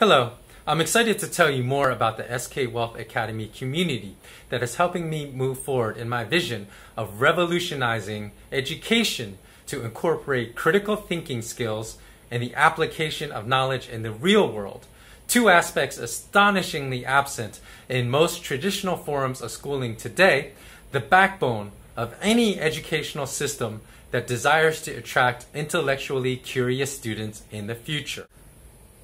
Hello, I'm excited to tell you more about the SK Wealth Academy community that is helping me move forward in my vision of revolutionizing education to incorporate critical thinking skills and the application of knowledge in the real world. Two aspects astonishingly absent in most traditional forms of schooling today, the backbone of any educational system that desires to attract intellectually curious students in the future.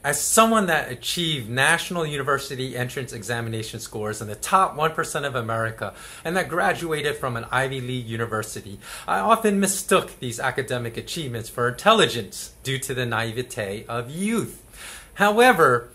As someone that achieved national university entrance examination scores in the top 1% of America and that graduated from an Ivy League university, I often mistook these academic achievements for intelligence due to the naivete of youth. However,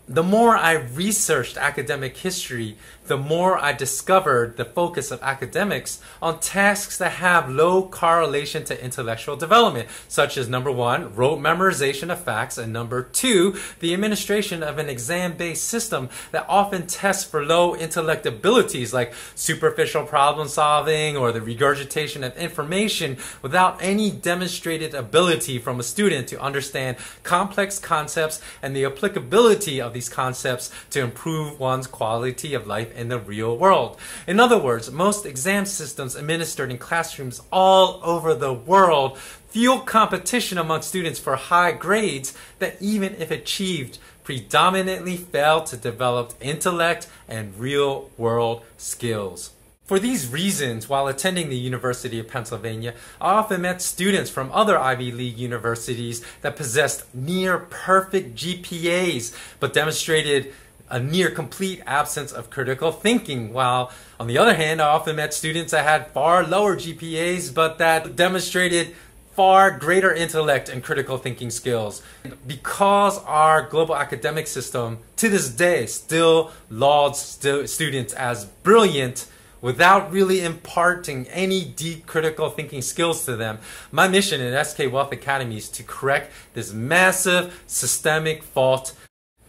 the more I researched academic history, the more I discovered the focus of academics on tasks that have low correlation to intellectual development, such as number one, rote memorization of facts, and number two, the administration of an exam-based system that often tests for low intellect abilities like superficial problem solving or the regurgitation of information without any demonstrated ability from a student to understand complex concepts and the applicability of these concepts to improve one's quality of life in the real world. In other words, most exam systems administered in classrooms all over the world fuel competition among students for high grades that, even if achieved, predominantly fail to develop intellect and real world skills. For these reasons, while attending the University of Pennsylvania, I often met students from other Ivy League universities that possessed near perfect GPAs, but demonstrated a near complete absence of critical thinking, while on the other hand, I often met students that had far lower GPAs, but that demonstrated far greater intellect and critical thinking skills. Because our global academic system, to this day, still lauds students as brilliant, without really imparting any deep critical thinking skills to them, my mission at SK Wealth Academy is to correct this massive systemic fault.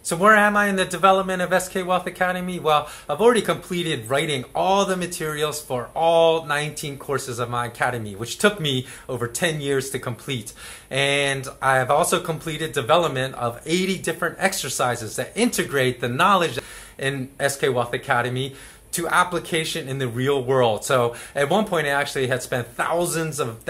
So where am I in the development of SK Wealth Academy? Well, I've already completed writing all the materials for all 19 courses of my academy, which took me over 10 years to complete. And I have also completed development of 80 different exercises that integrate the knowledge in SK Wealth Academy to application in the real world. So at one point I actually had spent thousands of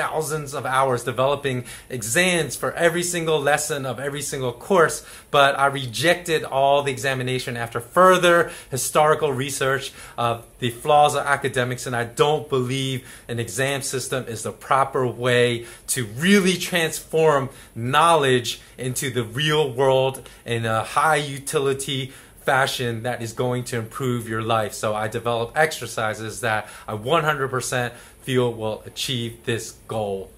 hours developing exams for every single lesson of every single course, but I rejected all the examination after further historical research of the flaws of academics, and I don't believe an exam system is the proper way to really transform knowledge into the real world in a high utility fashion that is going to improve your life. So I developed exercises that I 100% feel will achieve this goal.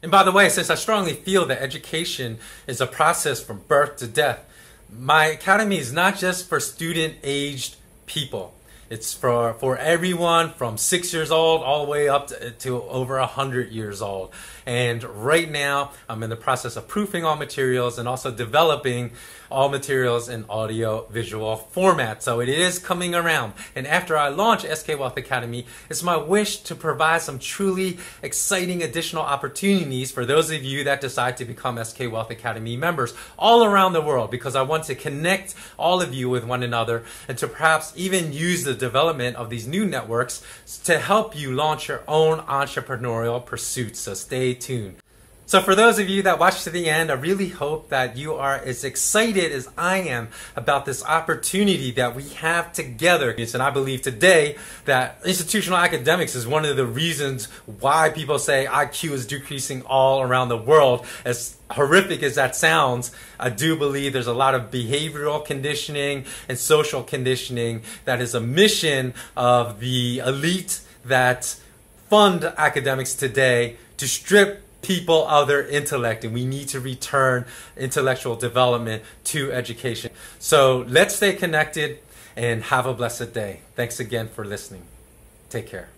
And by the way, since I strongly feel that education is a process from birth to death, my academy is not just for student-aged people. It's for everyone from 6 years old all the way up to over 100 years old. And right now, I'm in the process of proofing all materials and also developing all materials in audio-visual format. So it is coming around. And after I launch SK Wealth Academy, it's my wish to provide some truly exciting additional opportunities for those of you that decide to become SK Wealth Academy members all around the world, because I want to connect all of you with one another and to perhaps even use the development of these new networks to help you launch your own entrepreneurial pursuits. So stay tuned. So for those of you that watch to the end, I really hope that you are as excited as I am about this opportunity that we have together. And I believe today that institutional academics is one of the reasons why people say IQ is decreasing all around the world. As horrific as that sounds, I do believe there's a lot of behavioral conditioning and social conditioning that is a mission of the elite that fund academics today to strip people of their intellect, and we need to return intellectual development to education. So let's stay connected and have a blessed day. Thanks again for listening. Take care.